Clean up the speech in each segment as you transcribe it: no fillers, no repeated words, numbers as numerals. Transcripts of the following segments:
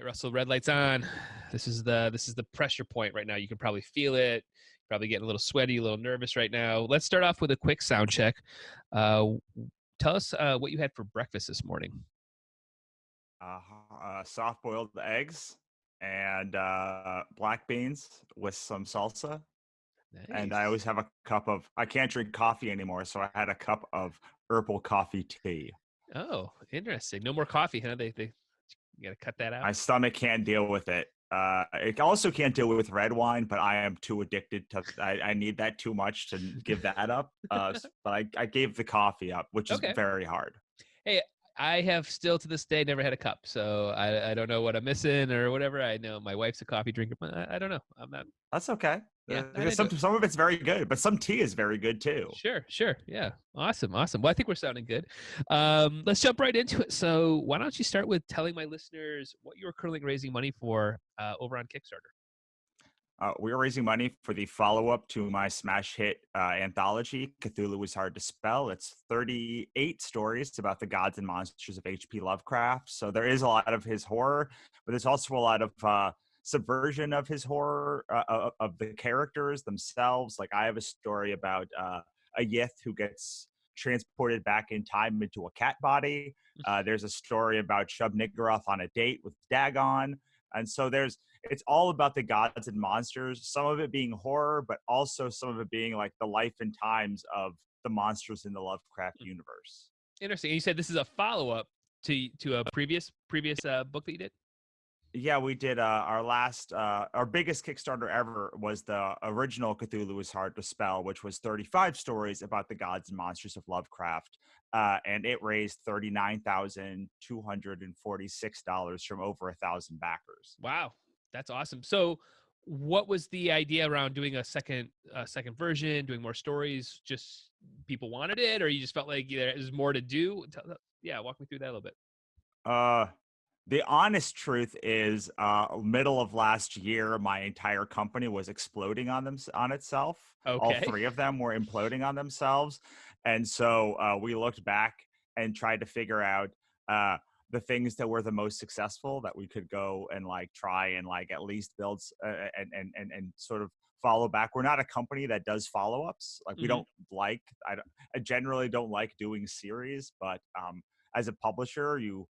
Russell, red light's on. This is the pressure point right now. You can probably feel it. Probably getting a little sweaty, a little nervous right now. Let's start off with a quick sound check. Tell us what you had for breakfast this morning. Soft-boiled eggs and black beans with some salsa. And I Nice. always have a cup of, I can't drink coffee anymore, so I had a cup of herbal coffee tea. Oh, interesting. No more coffee, huh? They you gotta cut that out. My stomach can't deal with it. It also can't deal with red wine, but I am too addicted to, I need that too much to give that up. But I gave the coffee up, which is Okay. very hard. Hey, I have still to this day never had a cup, so I don't know what I'm missing or whatever. I know my wife's a coffee drinker, but I don't know. I'm not. That's okay. Yeah, I Because didn't do it. some of it's very good, but some tea is very good too. Sure. Yeah. Awesome. Well, I think we're sounding good. Let's jump right into it. So why don't you start with telling my listeners what you're currently raising money for over on Kickstarter? We are raising money for the follow-up to my smash hit anthology, Cthulhu is Hard to Spell. It's 38 stories about the gods and monsters of H.P. Lovecraft. So there is a lot of his horror, but there's also a lot of subversion of his horror, of the characters themselves. Like I have a story about a Yith who gets transported back in time into a cat body. There's a story about Shub Niggurath on a date with Dagon. And so it's all about the gods and monsters, some of it being horror, but also some of it being like the life and times of the monsters in the Lovecraft universe. Interesting. And you said this is a follow-up to a previous book that you did? Yeah, we did our biggest Kickstarter ever was the original Cthulhu is Hard to Spell, which was 35 stories about the gods and monsters of Lovecraft. And it raised $39,246 from over 1,000 backers. Wow, that's awesome. So what was the idea around doing a second version, doing more stories? Just people wanted it, or you just felt like there's more to do? Yeah, walk me through that a little bit. The honest truth is, middle of last year, my entire company was exploding on itself. All Okay. three of them were imploding on themselves, and so we looked back and tried to figure out the things that were the most successful that we could go and like try and like at least build and sort of follow back. We're not a company that does follow-ups. Like we don't like. I generally don't like doing series, but as a publisher, you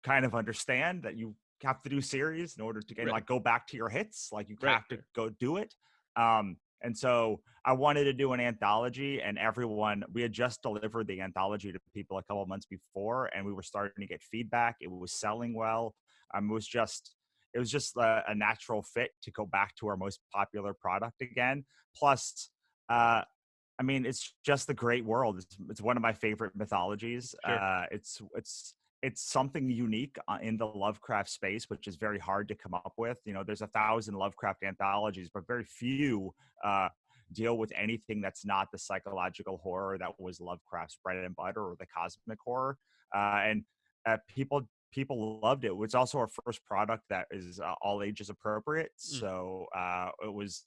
kind of understand that you have to do series in order to get like go back to your hits. Like you have to go do it. And so I wanted to do an anthology, and we had just delivered the anthology to people a couple of months before, and we were starting to get feedback. It was selling well. It was just a natural fit to go back to our most popular product again. Plus, I mean, it's just the great world. It's one of my favorite mythologies. Sure. It's something unique in the Lovecraft space, which is very hard to come up with. You know, there's 1,000 Lovecraft anthologies, but very few deal with anything that's not the psychological horror that was Lovecraft's bread and butter, or the cosmic horror. And people loved it. It's also our first product that is all ages appropriate. So it was,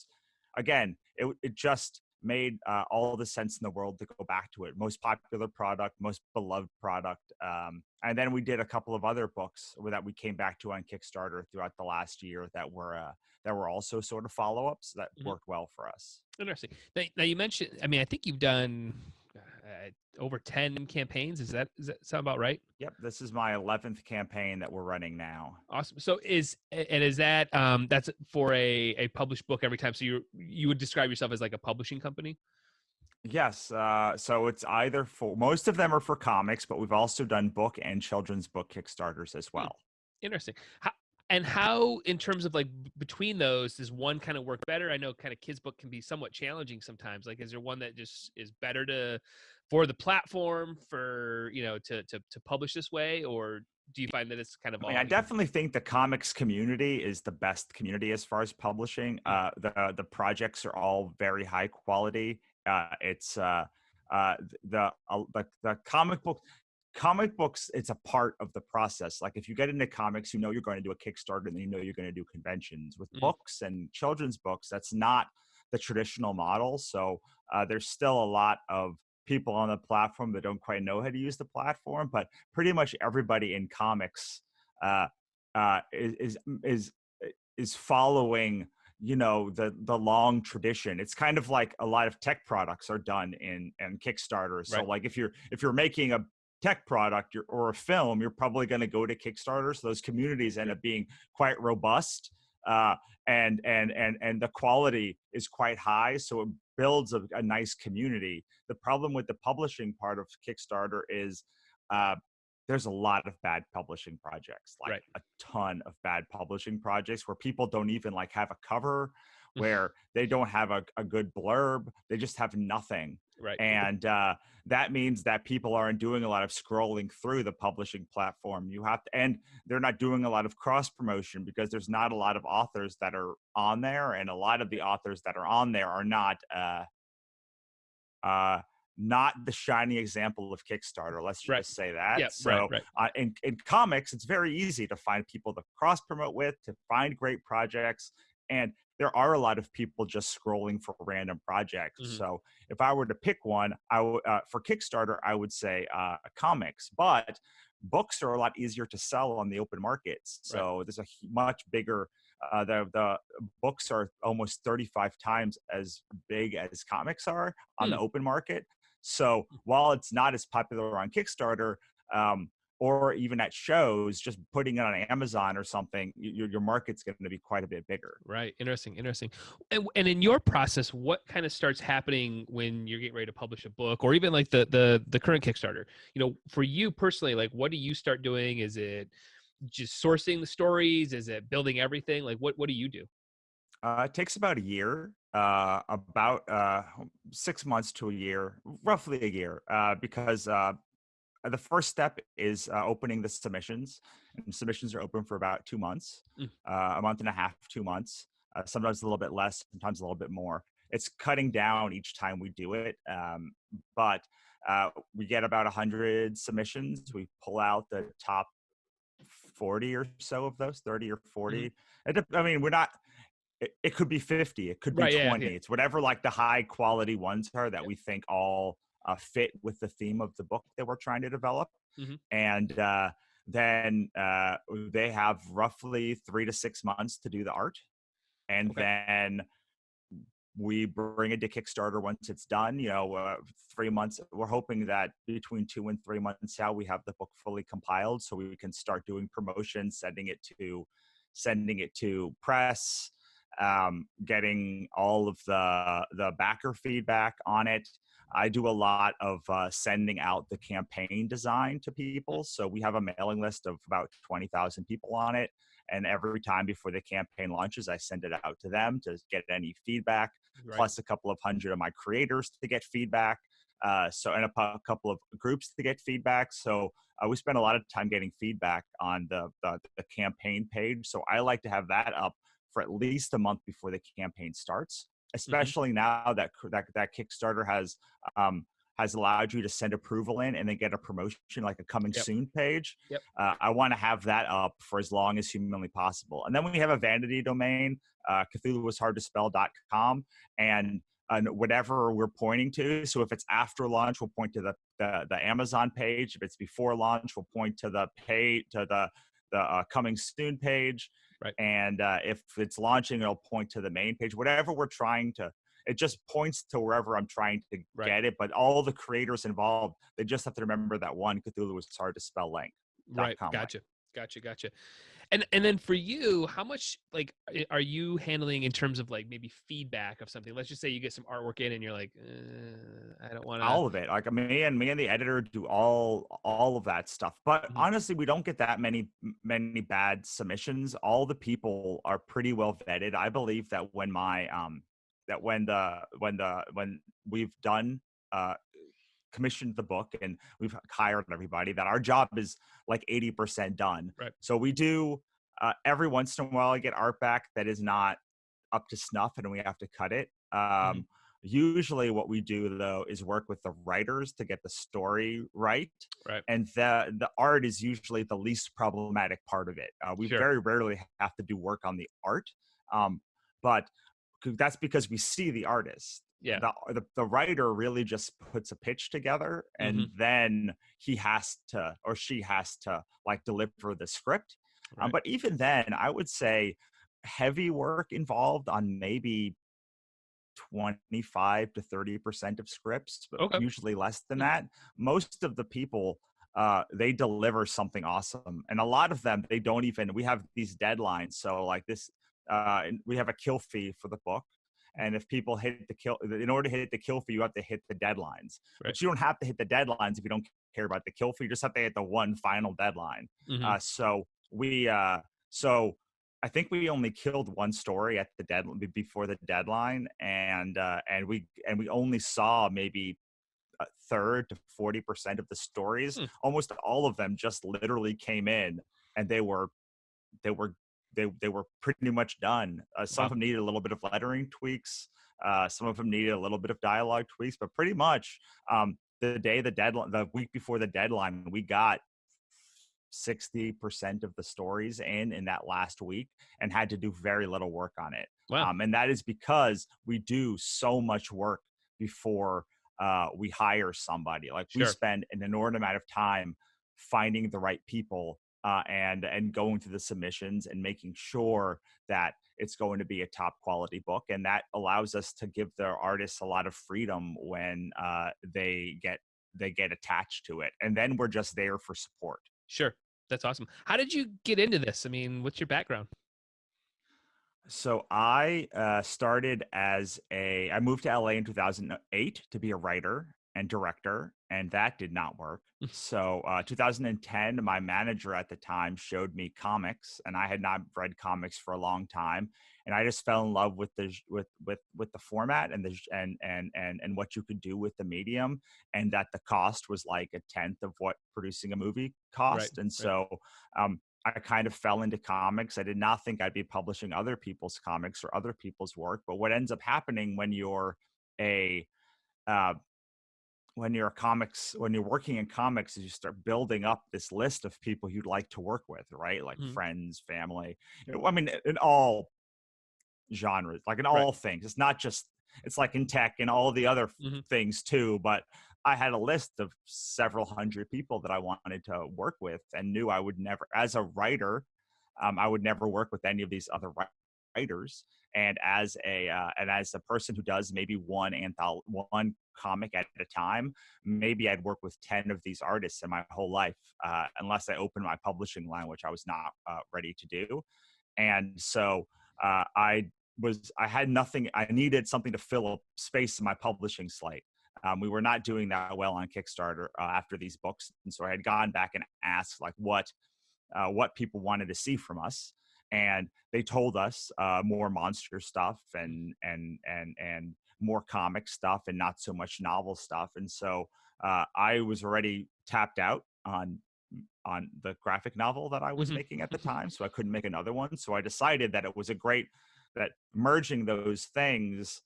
again, it just made all the sense in the world to go back to it. Most popular product, most beloved product. And then we did a couple of other books that we came back to on Kickstarter throughout the last year that were also sort of follow-ups that worked well for us. Interesting. Now you mentioned, I mean, I think you've done over 10 campaigns. Does that sound about right? Yep. This is my 11th campaign that we're running now. Awesome. So is that that's for a published book every time? So you would describe yourself as like a publishing company? Yes. So it's either most of them are for comics, but we've also done book and children's book Kickstarters as well. Interesting. How in terms of like between those, does one kind of work better? I know kind of kids book can be somewhat challenging sometimes. Like, is there one that just is better for the platform to publish this way, or do you find that it's kind of I definitely think the comics community is the best community as far as publishing. The projects are all very high quality. It's the comic books, it's a part of the process. Like if you get into comics, you know you're going to do a Kickstarter, and you know you're going to do conventions. With books and children's books, that's not the traditional model. So there's still a lot of people on the platform that don't quite know how to use the platform, but pretty much everybody in comics is following, you know, the long tradition. It's kind of like a lot of tech products are done in Kickstarter. So Right. like if you're making a tech product or a film, you're probably going to go to Kickstarter. So those communities end up being quite robust, and the quality is quite high. So it builds a nice community. The problem with the publishing part of Kickstarter is there's a lot of bad publishing projects, like Right. a ton of bad publishing projects where people don't even like have a cover, where they don't have a good blurb, they just have nothing. Right. And that means that people aren't doing a lot of scrolling through the publishing platform. You have to, and they're not doing a lot of cross promotion because there's not a lot of authors that are on there, and a lot of the authors that are on there are not the shining example of Kickstarter. Let's Right. just say that. Yeah. So Right. in comics, it's very easy to find people to cross promote with, to find great projects. And there are a lot of people just scrolling for random projects. Mm-hmm. So if I were to pick one, for Kickstarter, I would say comics. But books are a lot easier to sell on the open markets. So there's a much bigger, the books are almost 35 times as big as comics are on the open market. So while it's not as popular on Kickstarter, or even at shows, just putting it on Amazon or something, your market's going to be quite a bit bigger. Right. Interesting. And in your process, what kind of starts happening when you're getting ready to publish a book, or even like the current Kickstarter? You know, for you personally, like what do you start doing? Is it just sourcing the stories? Is it building everything? Like what do you do? It takes about a year, about 6 months to a year, roughly a year, because the first step is opening the submissions. And submissions are open for about 2 months, a month and a half, 2 months, sometimes a little bit less, sometimes a little bit more. It's cutting down each time we do it, but we get about 100 submissions. We pull out the top 40 or so of those, 30 or 40. I mean, we're not, it could be 50, it could be 20. Yeah. It's whatever like the high quality ones are that we think all fit with the theme of the book that we're trying to develop. And then they have roughly 3 to 6 months to do the art. And then we bring it to Kickstarter once it's done. 3 months. We're hoping that between 2 and 3 months out, we have the book fully compiled, so we can start doing promotion, sending it to press, getting all of the backer feedback on it. I do a lot of sending out the campaign design to people. So we have a mailing list of about 20,000 people on it. And every time before the campaign launches, I send it out to them to get any feedback, plus a couple of hundred of my creators to get feedback. And a couple of groups to get feedback. So we spend a lot of time getting feedback on the campaign page. So I like to have that up for at least a month before the campaign starts, especially now that Kickstarter has allowed you to send approval in and then get a promotion, like a coming soon page. I want to have that up for as long as humanly possible. And then we have a vanity domain, CthulhuIsHardToSpell.com, and whatever we're pointing to. So if it's after launch, we'll point to the Amazon page. If it's before launch, we'll point to the coming soon page. And if it's launching, it'll point to the main page. Whatever we're trying to, it just points to wherever I'm trying to get it. But all the creators involved, they just have to remember that one Cthulhu is hard to spell link. Gotcha. And then for you, how much like are you handling in terms of like maybe feedback of something? Let's just say you get some artwork in and you're like, I don't want to. All of it. Like me and the editor do all of that stuff. But honestly, we don't get that many bad submissions. All the people are pretty well vetted. I believe that when when we've done commissioned the book and we've hired everybody, that our job is like 80% done. So we do every once in a while I get art back that is not up to snuff and we have to cut it. Usually what we do though is work with the writers to get the story right. And the art is usually the least problematic part of it. We very rarely have to do work on the art, but that's because we see the artist. The writer really just puts a pitch together, and then he has to, or she has to, like deliver the script. Right. But even then, I would say heavy work involved on maybe 25 to 30% of scripts, but Okay. usually less than that. Most of the people, they deliver something awesome. And a lot of them, they don't even, we have these deadlines. So like this, we have a kill fee for the book. And if people hit the kill, in order to hit the kill fee, you have to hit the deadlines. Right. But you don't have to hit the deadlines if you don't care about the kill fee. You just have to hit the one final deadline. Hmm. So so I think we only killed one story at the deadline before the deadline, and we only saw maybe a third to 40% of the stories. Hmm. Almost all of them just literally came in, and they were they were they were pretty much done. Some of Wow. them needed a little bit of lettering tweaks. Some of them needed a little bit of dialogue tweaks, but pretty much the week before the deadline, we got 60% of the stories in that last week and had to do very little work on it. Wow. And that is because we do so much work before we hire somebody. Like we Sure. spend an inordinate amount of time finding the right people and going through the submissions and making sure that it's going to be a top quality book. And that allows us to give the artists a lot of freedom when they get attached to it. And then we're just there for support. Sure. That's awesome. How did you get into this? I mean, what's your background? So I I moved to LA in 2008 to be a writer and director, and that did not work. So 2010, my manager at the time showed me comics, and I had not read comics for a long time, and I just fell in love with the format and and what you could do with the medium, and that the cost was like a tenth of what producing a movie Right. cost, and Right. so I kind of fell into comics. I did not think I'd be publishing other people's comics or other people's work. But what ends up happening a uh, when you're working in comics is you start building up this list of people you'd like to work with, right? Like Mhm. friends, family. I mean, in all genres, like in Right. all things. It's not just, it's like in tech and all the other Mhm. things too. But I had a list of several hundred people that I wanted to work with and knew I would never, as a writer, I would never work with any of these other writers. And as a person who does maybe one comic at a time, maybe I'd work with 10 of these artists in my whole life, unless I opened my publishing line, which I was not ready to do. And so I had nothing. I needed something to fill a space in my publishing slate. We were not doing that well on Kickstarter after these books, and so I had gone back and asked like what people wanted to see from us, and they told us more monster stuff and more comic stuff and not so much novel stuff. And so I was already tapped out on the graphic novel that I was Mhm. making at the time, so I couldn't make another one. So I decided that it was a great that merging those things,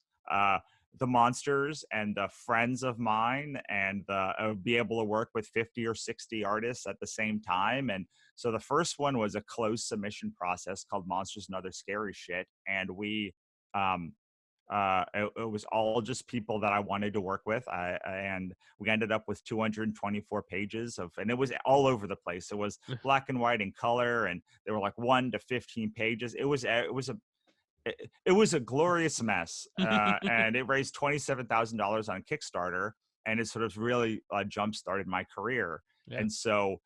the monsters and the friends of mine, and be able to work with 50 or 60 artists at the same time. And so the first one was a closed submission process called Monsters and Other Scary Shit, and um, it was all just people that I wanted to work with. And we ended up with 224 pages and it was all over the place. It was black and white and color, and they were like 1 to 15 pages. It was a glorious mess, and it raised $27,000 on Kickstarter, and it sort of really jump started my career. Yeah. And so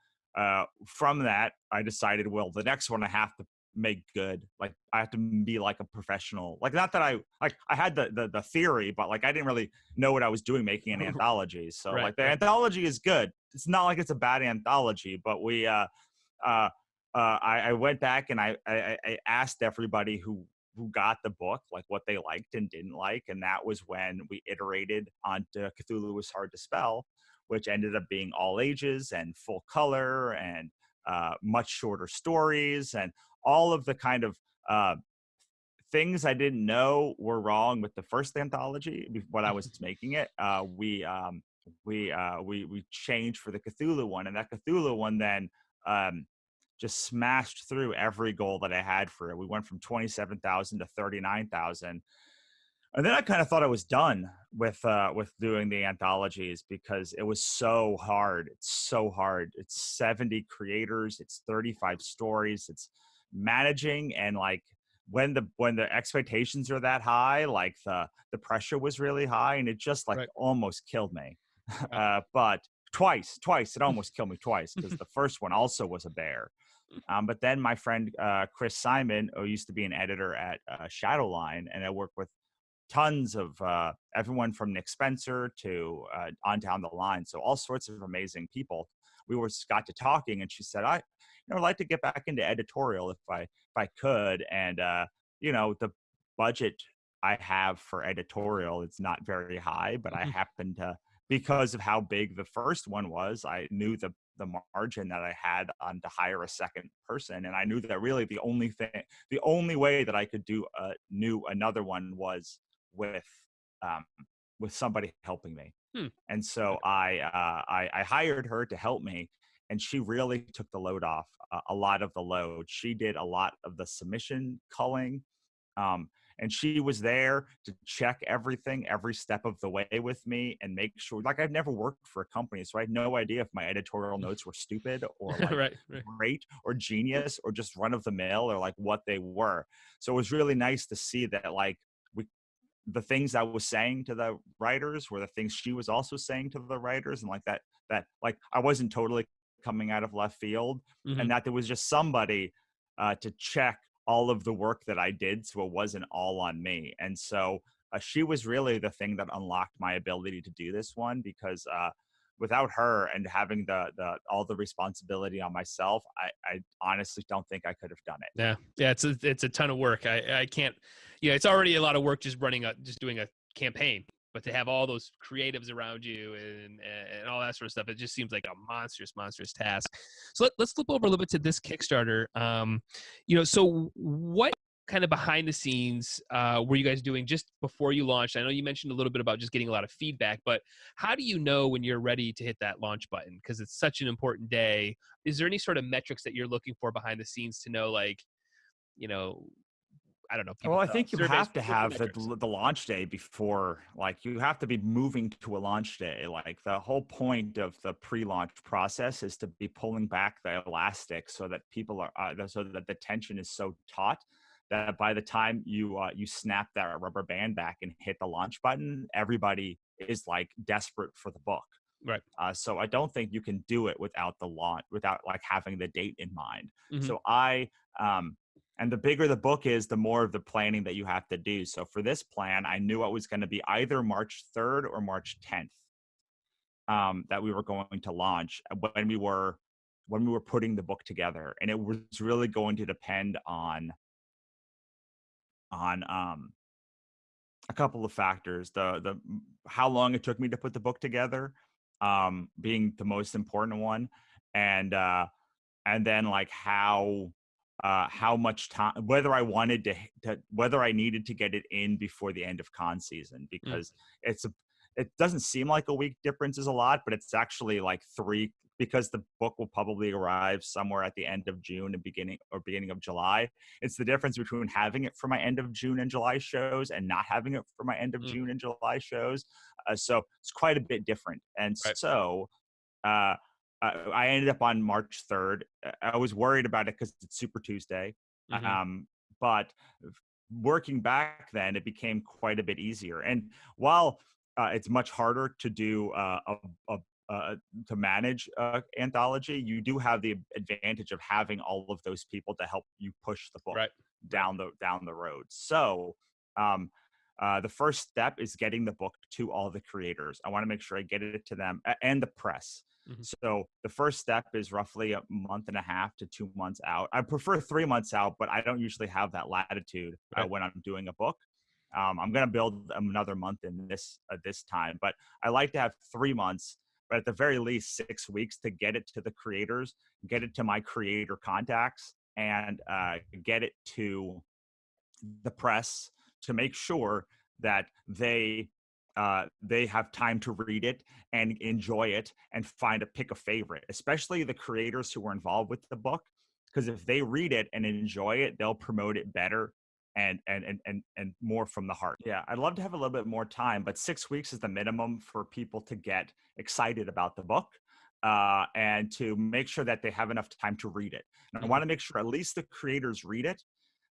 from that, I decided, well, the next one I have to make good. Like I have to be like a professional. Like not that I had the theory, but like I didn't really know what I was doing making an anthology. So Right. like the Right. anthology is good. It's not like it's a bad anthology, but uh, I went back and I asked everybody who got the book, like what they liked and didn't like. And that was when we iterated onto Cthulhu Was Hard to Spell, which ended up being all ages and full color and much shorter stories and all of the kind of things I didn't know were wrong with the first anthology when I was making it. We changed for the Cthulhu one, and that Cthulhu one then just smashed through every goal that I had for it. We went from 27,000 to 39,000. And then I kind of thought I was done with doing the anthologies because it was so hard. It's so hard. It's 70 creators. It's 35 stories. It's managing, and like when the expectations are that high, like the pressure was really high, and it just like Right. almost killed me. Wow. But twice it almost killed me twice, because the first one also was a bear. But then my friend Chris Simon, who used to be an editor at Shadowline, and I work with tons of everyone from Nick Spencer to on down the line. So all sorts of amazing people. Got to talking, and she said, I'd like to get back into editorial if I could. And the budget I have for editorial, it's not very high, but I happen to, because of how big the first one was, I knew the margin that I had on to hire a second person, and I knew that really the only way that I could do another one was with somebody helping me. And so I hired her to help me, and she really took the load off, a lot of the load. She did a lot of the submission culling, and she was there to check everything every step of the way with me and make sure. Like, I've never worked for a company, so I had no idea if my editorial notes were stupid or like Right. great or genius or just run of the mill, or like what they were. So it was really nice to see that, like, the things I was saying to the writers were the things she was also saying to the writers, and like that like I wasn't totally coming out of left field, and that there was just somebody to check all of the work that I did, so it wasn't all on me. And so she was really the thing that unlocked my ability to do this one, because without her and having the all the responsibility on myself, I honestly don't think I could have done it. Yeah. It's a ton of work. I can't. It's already a lot of work just doing a campaign, but to have all those creatives around you and all that sort of stuff, it just seems like a monstrous task. So let's flip over a little bit to this Kickstarter. So what kind of behind the scenes were you guys doing just before you launched? I know you mentioned a little bit about just getting a lot of feedback, but how do you know when you're ready to hit that launch button? Because it's such an important day. Is there any sort of metrics that you're looking for behind the scenes to know, like, I don't know, Well, people, I think you surveys? have to What's the have metrics? the launch day before, like, you have to be moving to a launch day. Like, the whole point of the pre-launch process is to be pulling back the elastic so that people are so that the tension is so taut that by the time you snap that rubber band back and hit the launch button, everybody is like desperate for the book. Right. So I don't think you can do it without the launch, without like having the date in mind. Mm-hmm. So and the bigger the book is, the more of the planning that you have to do. So for this plan, I knew it was going to be either March 3rd or March 10th that we were going to launch when we were putting the book together, and it was really going to depend on a couple of factors. The how long it took me to put the book together, being the most important one, and then like how much time, whether I wanted whether I needed to get it in before the end of con season, because it doesn't seem like a week difference is a lot, but it's actually like 3, because the book will probably arrive somewhere at the end of June and beginning of July. It's the difference between having it for my end of June and July shows and not having it for my end of June and July shows. So it's quite a bit different. And Right. so I ended up on March 3rd. I was worried about it because it's Super Tuesday. But working back then, it became quite a bit easier. And while it's much harder to do to manage Anthology, you do have the advantage of having all of those people to help you push the book down the road. So the first step is getting the book to all the creators. I want to make sure I get it to them and the press. So the first step is roughly a month and a half to 2 months out. I prefer 3 months out, but I don't usually have that latitude when I'm doing a book. I'm going to build another month in this time, but I like to have 3 months, but at the very least 6 weeks to get it to the creators, get it to my creator contacts, and get it to the press to make sure that they have time to read it and enjoy it and pick a favorite, especially the creators who were involved with the book. Because if they read it and enjoy it, they'll promote it better and more from the heart. Yeah, I'd love to have a little bit more time, but 6 weeks is the minimum for people to get excited about the book, and to make sure that they have enough time to read it. And I want to make sure at least the creators read it,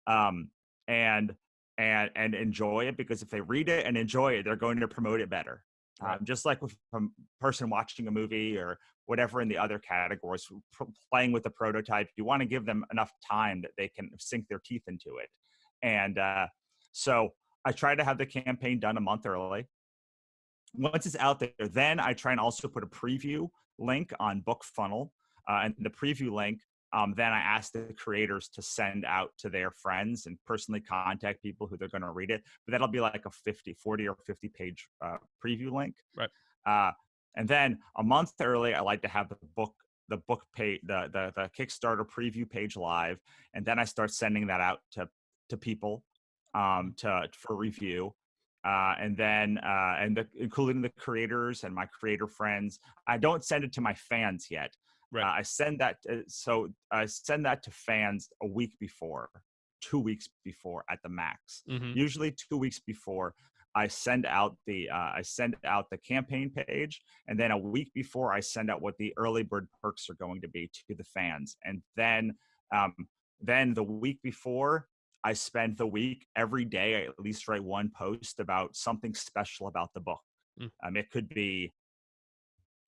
um, and and enjoy it, because if they read it and enjoy it, they're going to promote it better. Right. Just like with a person watching a movie or whatever in the other categories, playing with the prototype, you want to give them enough time that they can sink their teeth into it. And so I try to have the campaign done a month early. Once it's out there, then I try and also put a preview link on Book Funnel. And the preview link, then I ask the creators to send out to their friends and personally contact people who they're going to read it. But that'll be like a 40 or 50 page preview link. Right. And then a month early, I like to have the book page, the Kickstarter preview page live. And then I start sending that out to people for review. And then including the creators and my creator friends. I don't send it to my fans yet. Right. I send that to fans a week before, 2 weeks before at the max. Usually 2 weeks before. I send out the campaign page, and then a week before I send out what the early bird perks are going to be to the fans, and then the week before, I spend the week every day. I at least write one post about something special about the book. It could be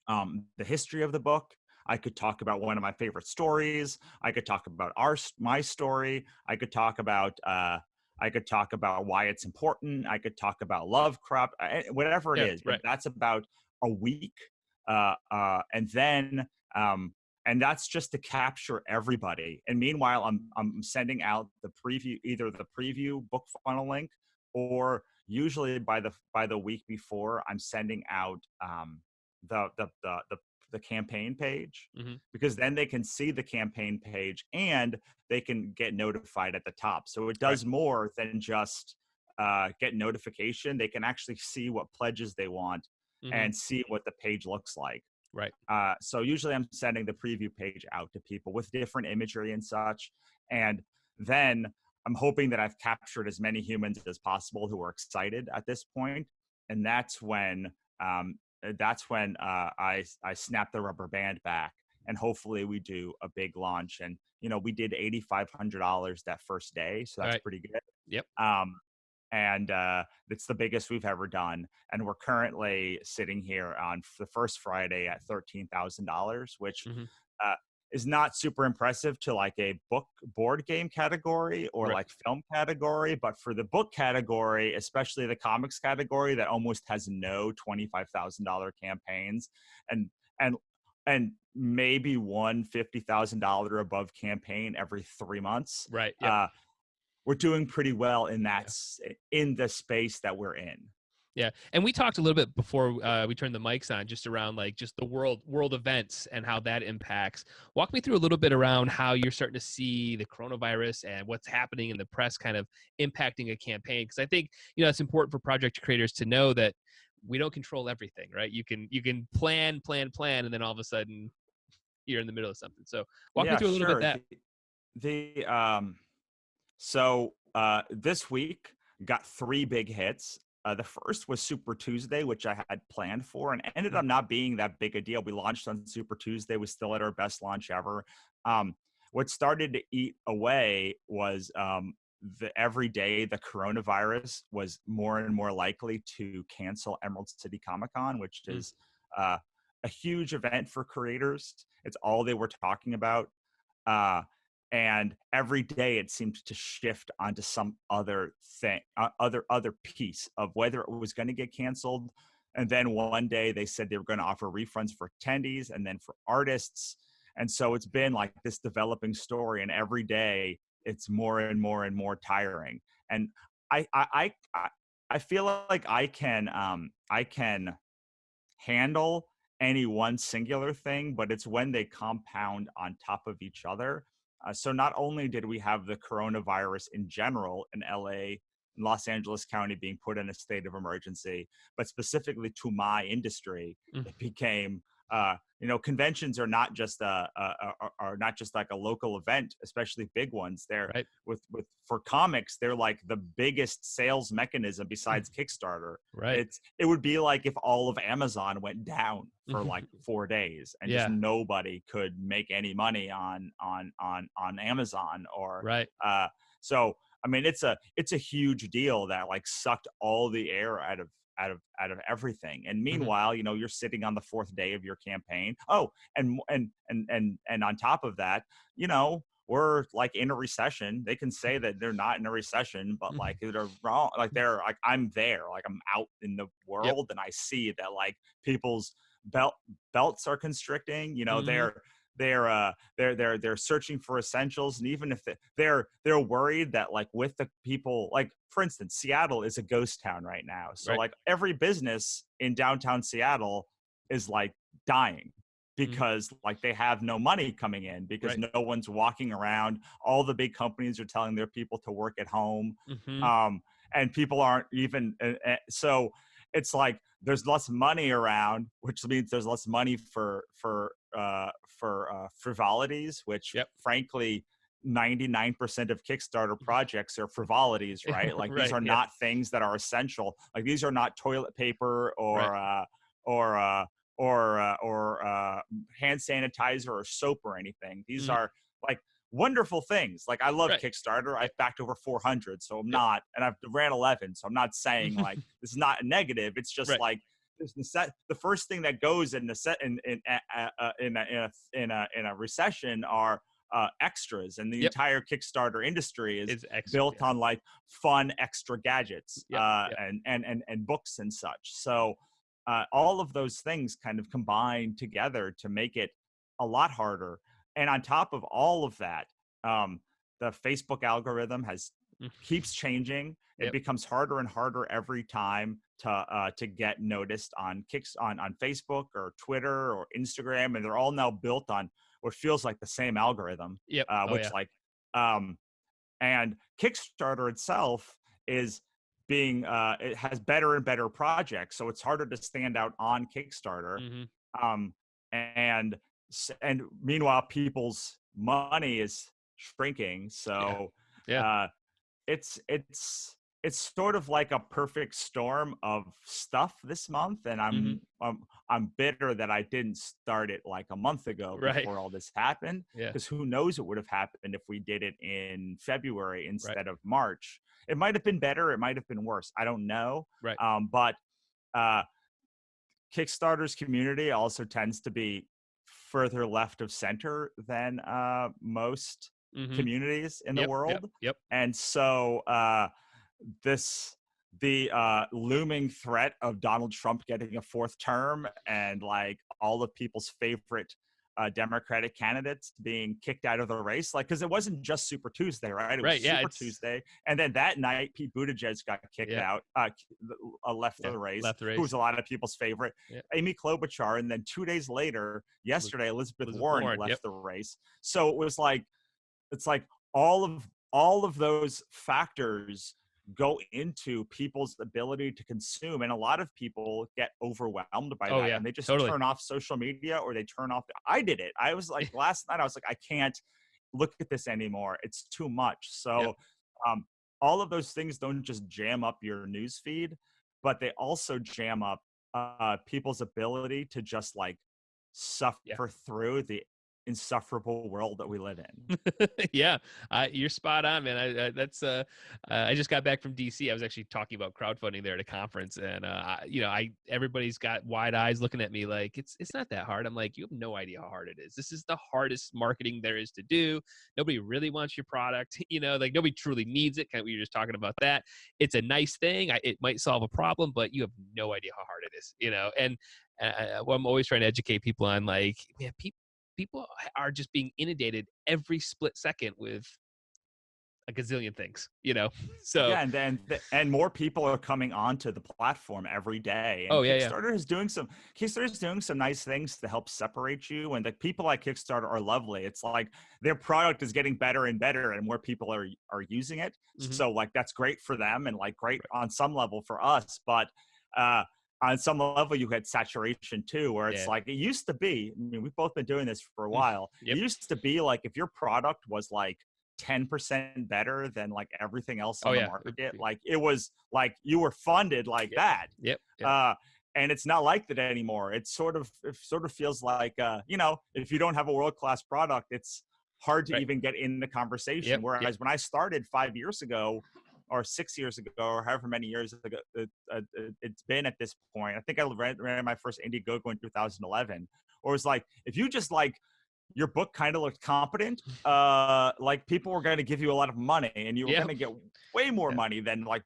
the history of the book. I could talk about one of my favorite stories. I could talk about my story. I could talk about why it's important. I could talk about Lovecraft, whatever it is. But that's about a week, and then and that's just to capture everybody. And meanwhile, I'm sending out the preview, either the preview book funnel link, or usually by the week before, I'm sending out the campaign page, because then they can see the campaign page and they can get notified at the top. So it does more than just get notification. They can actually see what pledges they want and see what the page looks like. Right. So usually I'm sending the preview page out to people with different imagery and such. And then I'm hoping that I've captured as many humans as possible who are excited at this point. And that's when I snap the rubber band back, and hopefully we do a big launch. And we did $8,500 that first day, so that's pretty good. Yep. And it's the biggest we've ever done. And we're currently sitting here on the first Friday at $13,000, which is not super impressive to like a board game category or like film category, but for the book category, especially the comics category that almost has no $25,000 campaigns, and maybe one $50,000 above campaign every 3 months. Right. Yeah. We're doing pretty well in in the space that we're in. Yeah, and we talked a little bit before we turned the mics on, just around like just the world events and how that impacts. Walk me through a little bit around how you're starting to see the coronavirus and what's happening in the press kind of impacting a campaign, because I think it's important for project creators to know that we don't control everything, right? You can plan, and then all of a sudden you're in the middle of something. So walk me through a little bit that. So this week got 3 big hits. The first was Super Tuesday, which I had planned for, and ended up not being that big a deal. We launched on Super Tuesday. We still had our best launch ever. What started to eat away was every day the coronavirus was more and more likely to cancel Emerald City Comic Con, which is a huge event for creators. It's all they were talking about. And every day it seemed to shift onto some other thing, other piece of whether it was going to get canceled. And then one day they said they were going to offer refunds for attendees and then for artists. And so it's been like this developing story, and every day it's more and more and more tiring. And I feel like I can handle any one singular thing, but it's when they compound on top of each other. So not only did we have the coronavirus in general in LA and Los Angeles County being put in a state of emergency, but specifically to my industry, it became conventions are not just are not just like a local event, especially big ones. They're Right. with for comics, they're like the biggest sales mechanism besides Kickstarter. Right. It would be like if all of Amazon went down for like 4 days and just Yeah. nobody could make any money on Amazon or Right. so I mean it's a huge deal that like sucked all the air out of everything. And meanwhile, you're sitting on the 4th day of your campaign. Oh, and on top of that, we're like in a recession. They can say that they're not in a recession, but like they're wrong. Like they're like, I'm there, like I'm out in the world and I see that like people's belts are constricting, they're searching for essentials. And even if they're worried that like with the people, like for instance, Seattle is a ghost town right now. So like every business in downtown Seattle is like dying because like they have no money coming in because no one's walking around. All the big companies are telling their people to work at home. And people aren't even so it's like there's less money around, which means there's less money for frivolities, which frankly 99% of Kickstarter projects are frivolities, right? Like these are not things that are essential. Like these are not toilet paper or hand sanitizer or soap or anything. These are like wonderful things. Like I love Kickstarter. I've backed over 400, so I'm not, and I've ran 11, so I'm not saying like this is not a negative. It's just like the first thing that goes in a recession are extras, and the entire Kickstarter industry is built on like fun extra gadgets and books and such. So all of those things kind of combine together to make it a lot harder. And on top of all of that, the Facebook algorithm keeps changing. It becomes harder and harder every time to get noticed on Facebook or Twitter or Instagram, and they're all now built on what feels like the same algorithm. And Kickstarter itself is being it has better and better projects, so it's harder to stand out on Kickstarter. And meanwhile people's money is shrinking, so it's sort of like a perfect storm of stuff this month. And I'm bitter that I didn't start it like a month ago before all this happened, because who knows what would have happened if we did it in February instead of March. It might have been better, it might have been worse, I don't know. But Kickstarter's community also tends to be further left of center than most communities in the world. And so the looming threat of Donald Trump getting a 4th term and like all of people's favorite Democratic candidates being kicked out of the race, like, because it wasn't just Super Tuesday, right? It was Super Tuesday, and then that night Pete Buttigieg got kicked out, left the race, who was a lot of people's favorite, Amy Klobuchar, and then 2 days later, yesterday, Elizabeth Warren left the race. So it was like, it's like all of those factors go into people's ability to consume, and a lot of people get overwhelmed by that, and they just turn off social media, or they turn off. I did it. I was like last night I was like, I can't look at this anymore, it's too much. So all of those things don't just jam up your news feed, but they also jam up people's ability to just like suffer through the insufferable world that we live in. You're spot on, man. I just got back from DC. I was actually talking about crowdfunding there at a conference, and everybody's got wide eyes looking at me like it's not that hard. I'm like, you have no idea how hard it is. This is the hardest marketing there is to do. Nobody really wants your product, like nobody truly needs it. Kind of, we were just talking about that. It's a nice thing. It might solve a problem, but you have no idea how hard it is, and I'm always trying to educate people on, like, man, people are just being inundated every split second with a gazillion things, So and more people are coming onto the platform every day. And Kickstarter is doing some nice things to help separate you. And the people at Kickstarter are lovely. It's like their product is getting better and better, and more people are using it. So like that's great for them, and like great on some level for us. But on some level you had saturation too, where it's Yeah. like, it used to be, I mean, we've both been doing this for a Mm. while. Yep. It used to be like, if your product was like 10% better than like everything else Oh on the yeah. market, like it was like you were funded like Yep. that. Yep. Yep. And it's not like that anymore. It sort of feels like, you know, if you don't have a world-class product, it's hard to Right. even get in the conversation. Yep. Yep. Whereas when I started 5 years ago, or 6 years ago, or however many years ago it's been at this point, I think I ran my first Indiegogo in 2011. Or it was like, if you just like, your book kind of looked competent, like people were going to give you a lot of money, and you were Yep. going to get way more Yeah. money than like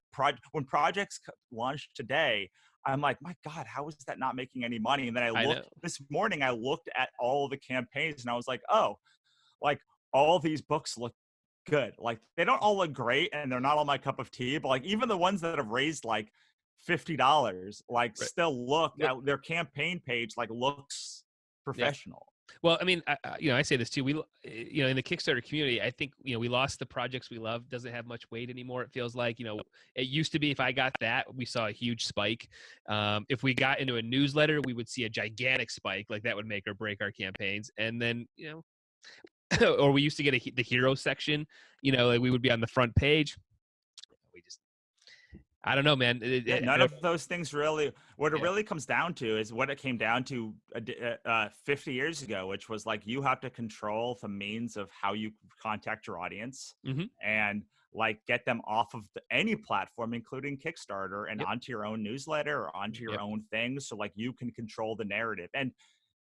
when projects launch today. I'm like, my God, how is that not making any money? And then I know. this morning, I looked at all the campaigns, and I was like, oh, like all these books look good. Like they don't all look great, and they're not all my cup of tea, but like even the ones that have raised like $50, like Right. still look Well, at their campaign page, like looks yeah. professional. Well, I mean, you know, I say this too. You know, in the Kickstarter community, I think, you know, we lost the projects we love. Doesn't have much weight anymore. It feels like, you know, it used to be if I got that, we saw a huge spike. If we got into a newsletter, we would see a gigantic spike. Like that would make or break our campaigns. And then, you know, or we used to get the hero section. You know, like we would be on the front page. We just, I don't know, man. Yeah, none of those things really. What it Yeah. really comes down to is what it came down to 50 years ago, which was like, you have to control the means of how you contact your audience, Mm-hmm. and like get them off of any platform, including Kickstarter, and Yep. onto your own newsletter or onto your Yep. own things. So like you can control the narrative. And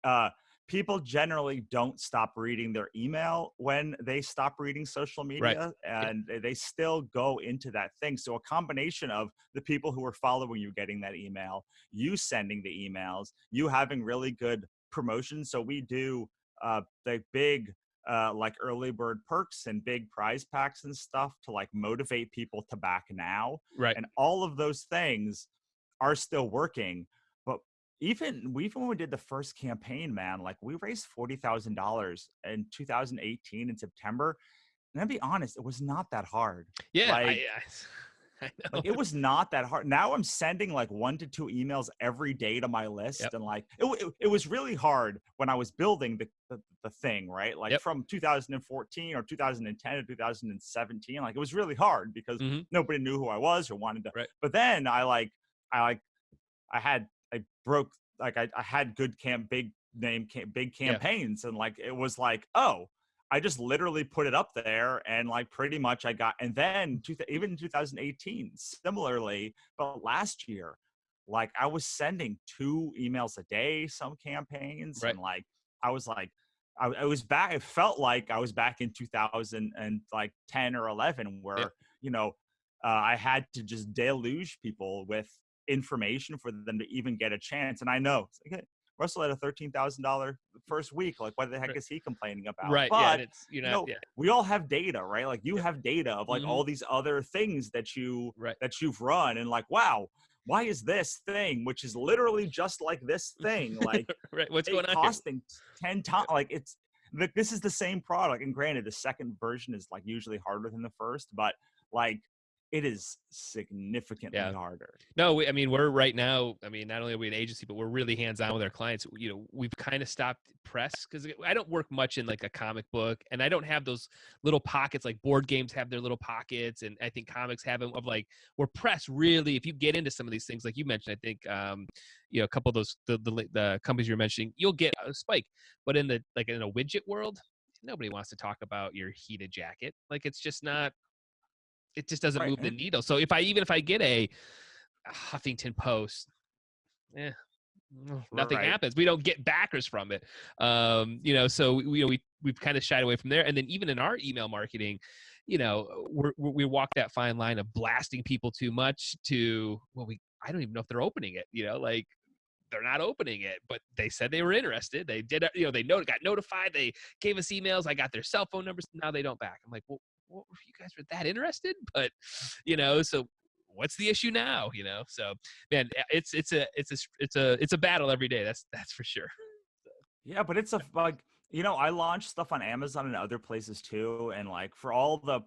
uh, people generally don't stop reading their email when they stop reading social Right. media, Yep. and they still go into that thing. So a combination of the people who are following you getting that email, you sending the emails, you having really good promotion. So we do the big like early bird perks and big prize packs and stuff to like motivate people to back now. Right. And all of those things are still working. But even when we did the first campaign, man, like we raised $40,000 in 2018 in September. And I'll be honest, it was not that hard. Yeah. Like, I know. like it was not that hard. Now I'm sending like 1 to 2 emails every day to my list, Yep. and like it was really hard when I was building the thing, right? Like Yep. from 2014 or 2010 to 2017, like it was really hard because Mm-hmm. nobody knew who I was or wanted to. Right. But then I broke, like I had good big Yeah. campaigns, and like it was like, oh, I just literally put it up there, and like pretty much I got. And then even in 2018, similarly, but last year, like I was sending 2 emails a day, some campaigns, Right. and like I was like, I was back. It felt like I was back in 2000 and like 10 or 11, where Yep. you know I had to just deluge people with information for them to even get a chance. And I know, it's like, hey, Russell had a $13,000 first week. Like, what the heck Right. is he complaining about? Right. Yeah. And But it's, you you know, know, yeah. we all have data, right? Like you Yep. have data of like Mm-hmm. all these other things that Right. you've run, and like, wow, why is this thing, which is literally just like this thing, like Right. What's it going on here? costing 10 times, like it's like, this is the same product. And granted, the second version is like usually harder than the first, but like it is significantly Yeah. harder. No, I mean, we're right now, I mean, not only are we an agency, but we're really hands-on with our clients. You know, we've kind of stopped press because I don't work much in like a comic book, and I don't have those little pockets like board games have their little pockets, and I think comics have them of like, where press really, if you get into some of these things, like you mentioned, I think, you know, a couple of those, the companies you're mentioning, you'll get a spike. But in in a widget world, nobody wants to talk about your heated jacket. Like, it's just not, it just doesn't Right. move the needle. So if I get a Huffington Post, nothing Right. happens. We don't get backers from it. You know, so we've kind of shied away from there. And then even in our email marketing, you know, we walk that fine line of blasting people too much to, well, I don't even know if they're opening it, you know, like they're not opening it, but they said they were interested. They did, you know, got notified. They gave us emails. I got their cell phone numbers. Now they don't back. I'm like, well, you guys were that interested? But, you know, so what's the issue now? You know, so man, it's a battle every day. That's for sure. Yeah, but it's like I launched stuff on Amazon and other places too, and like for all the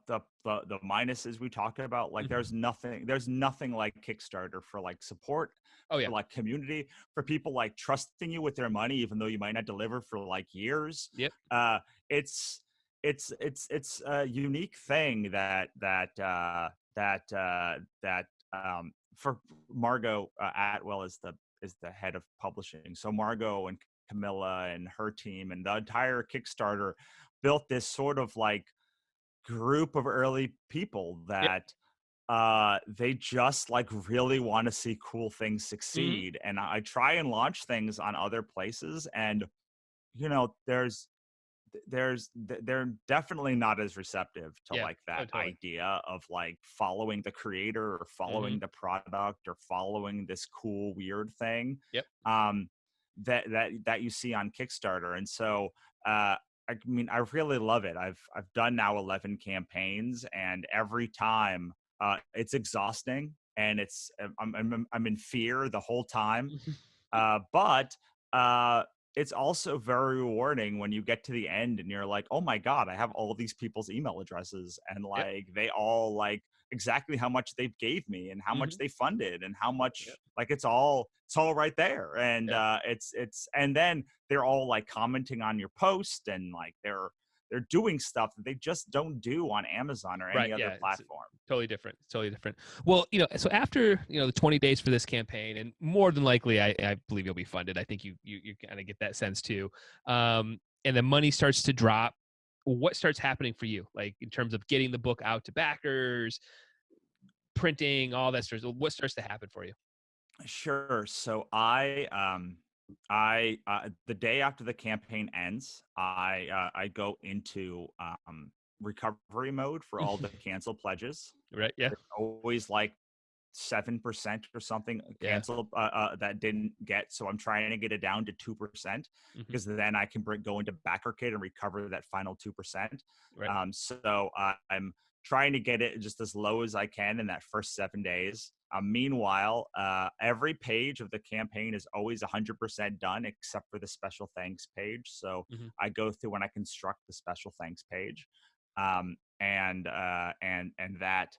minuses we talked about, like Mhm. there's nothing like Kickstarter for like support, Oh yeah. for like community, for people like trusting you with their money, even though you might not deliver for like years. Yep. Uh, it's it's a unique thing that for Margot Atwell is the head of publishing. So Margot and Camilla and her team and the entire Kickstarter built this sort of like group of early people Yep. that they just like really want to see cool things Mhm. succeed. And I try and launch things on other places, and they're definitely not as receptive to Yeah. like Oh, that totally. idea of like following the creator or following Mhm. the product or following this cool weird thing Yep. um that you see on Kickstarter. And so I mean, I really love it. I've done now 11 campaigns, and every time it's exhausting, and I'm in fear the whole time, but it's also very rewarding when you get to the end and you're like, oh my God, I have all these people's email addresses, and Yep. like they all like exactly how much they gave me and how much Mhm. they funded and how Yep. much, like it's all right there. And Yeah. it's and then they're all like commenting on your post, and like they're doing stuff that they just don't do on Amazon or Right. any other Yeah. It's platform. totally different. It's totally different. Well, so after the 20 days for this campaign, and more than likely, I believe you'll be funded. I think you kind of get that sense too. And the money starts to drop. What starts happening for you, like in terms of getting the book out to backers, printing, all that starts? What starts to happen for you? Sure. So the day after the campaign ends, I go into recovery mode for all the canceled pledges. Right. Yeah. There's always like 7% or something Yeah. canceled that didn't get. So I'm trying to get it down to 2%, Hmm. because then I can go into BackerKit and recover that final 2%. Right. So I'm trying to get it just as low as I can in that first 7 days. Meanwhile, every page of the campaign is always 100% done except for the special thanks page. So Hmm. I go through and I construct the special thanks page, and that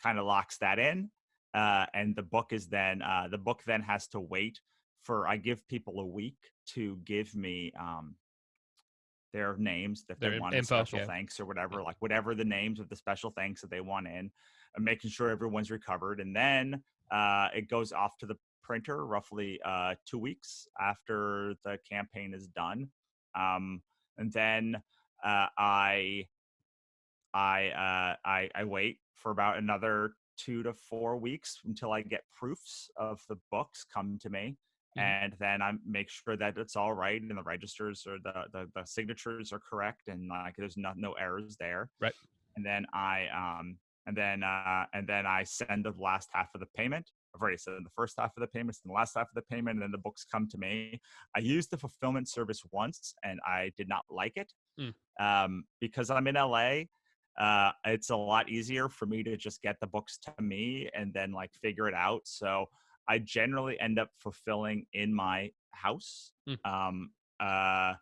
kind of locks that in. And the book then has to wait for, I give people a week to give me their names if they Their wanted a info. special Yeah. thanks or Yeah. whatever, like whatever the names of the special thanks that they want in, and making sure everyone's recovered. And then it goes off to the printer roughly 2 weeks after the campaign is done. And then uh, I I wait for about another 2 to 4 weeks until I get proofs of the books come to me, Hmm. and then I make sure that it's all right and the registers or the signatures are correct, and like there's no errors there. Right. And then I send the last half of the payment. I've already sent the first half of the payments and the last half of the payment, and then the books come to me. I used the fulfillment service once, and I did not like it, Mm. because I'm in LA. It's a lot easier for me to just get the books to me and then like figure it out. So I generally end up fulfilling in my house. Mm. Um, uh,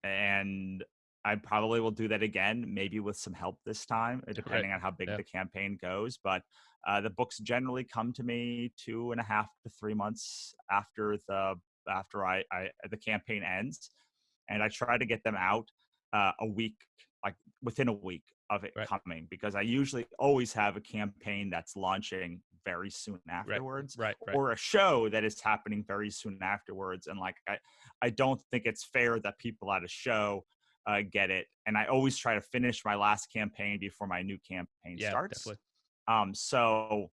and I probably will do that again, maybe with some help this time, Right. depending on how big Yeah. the campaign goes. But the books generally come to me 2.5 to 3 months after the campaign ends, and I try to get them out a week, like within a week of it Right. coming, because I usually always have a campaign that's launching very soon Right. afterwards, Right. Right. or a show that is happening very soon afterwards. And like I don't think it's fair that people at a show get it. And I always try to finish my last campaign before my new campaign Yeah. starts. Definitely. So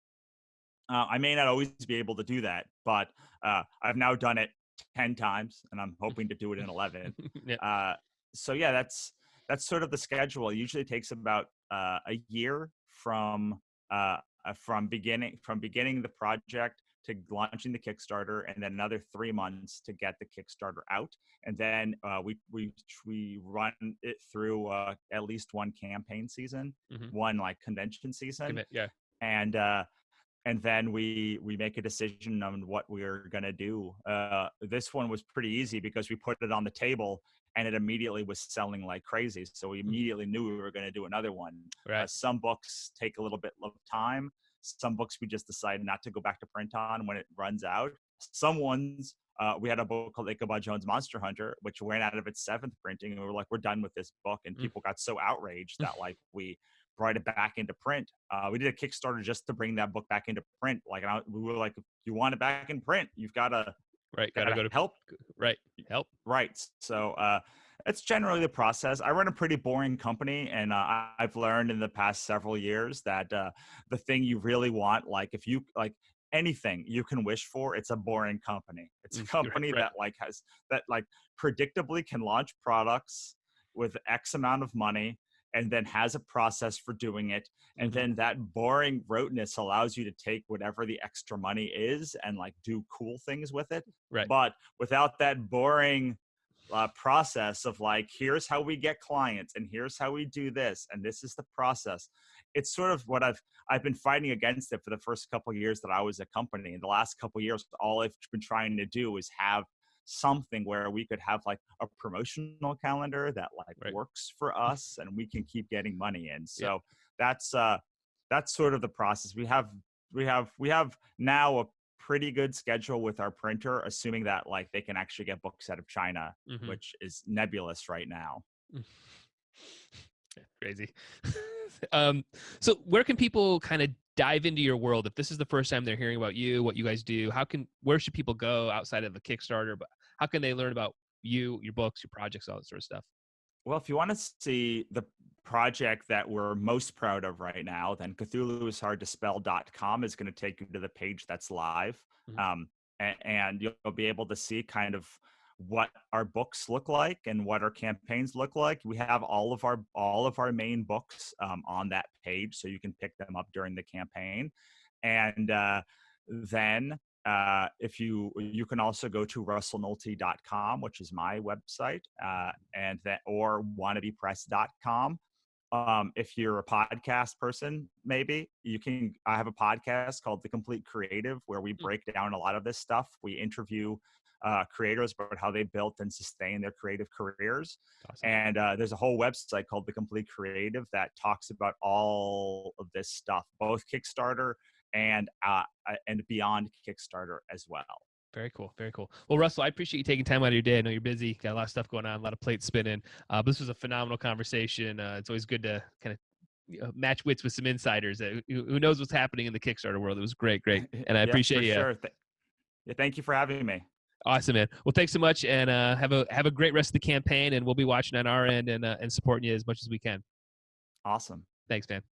I may not always be able to do that, but I've now done it 10 times, and I'm hoping to do it in 11. Yeah. Uh, so yeah, that's sort of the schedule. It usually takes about a year from beginning the project to launching the Kickstarter, and then another 3 months to get the Kickstarter out. And then we run it through at least one campaign season, Hmm. one like convention season, Commit. Yeah. and then we make a decision on what we're gonna do. This one was pretty easy because we put it on the table, and it immediately was selling like crazy. So we immediately knew we were going to do another one. Right. Some books take a little bit of time. Some books we just decide not to go back to print on when it runs out. Some ones, we had a book called Ichabod Jones Monster Hunter, which ran out of its 7th printing, and we were like, we're done with this book. And people got so outraged that like we brought it back into print. We did a Kickstarter just to bring that book back into print. Like, we were like, if you want it back in print, you've got to gotta go to help. Help. Right. So it's generally the process. I run a pretty boring company, and I've learned in the past several years that the thing you really want, like if you like anything you can wish for, it's a boring company. It's a company that predictably can launch products with X amount of money, and then has a process for doing it. And then that boring roteness allows you to take whatever the extra money is and like do cool things with it. Right. But without that boring process of like, here's how we get clients, and here's how we do this, and this is the process. It's sort of what I've been fighting against it for the first couple of years that I was a company. In the last couple of years, all I've been trying to do is have something where we could have like a promotional calendar that like works for us, and we can keep getting money in. So that's sort of the process. We have now a pretty good schedule with our printer, assuming that like they can actually get books out of China, which is nebulous right now. Crazy. So where can people kind of dive into your world if this is the first time they're hearing about you, what you guys do? Where should people go outside of the Kickstarter? But how can they learn about you, your books, your projects, all that sort of stuff? Well, if you want to see the project that we're most proud of right now, then CthulhuIsHardToSpell.com is going to take you to the page that's live. And you'll be able to see kind of what our books look like and what our campaigns look like. We have all of our main books on that page, so you can pick them up during the campaign. And then if you can also go to russellnohelty.com, which is my website, or wannabepress.com. If you're a podcast person, maybe I have a podcast called The Complete Creative, where we break down a lot of this stuff. We interview creators about how they built and sustain their creative careers. Awesome. And there's a whole website called The Complete Creative that talks about all of this stuff, both Kickstarter and beyond Kickstarter as well. Very cool. Very cool. Well, Russell, I appreciate you taking time out of your day. I know you're busy, got a lot of stuff going on, a lot of plates spinning. But this was a phenomenal conversation. It's always good to kind of match wits with some insiders who knows what's happening in the Kickstarter world. It was great. And I appreciate you. Sure. Thank you for having me. Awesome, man. Well, thanks so much, and have a great rest of the campaign, and we'll be watching on our end and supporting you as much as we can. Awesome. Thanks, man.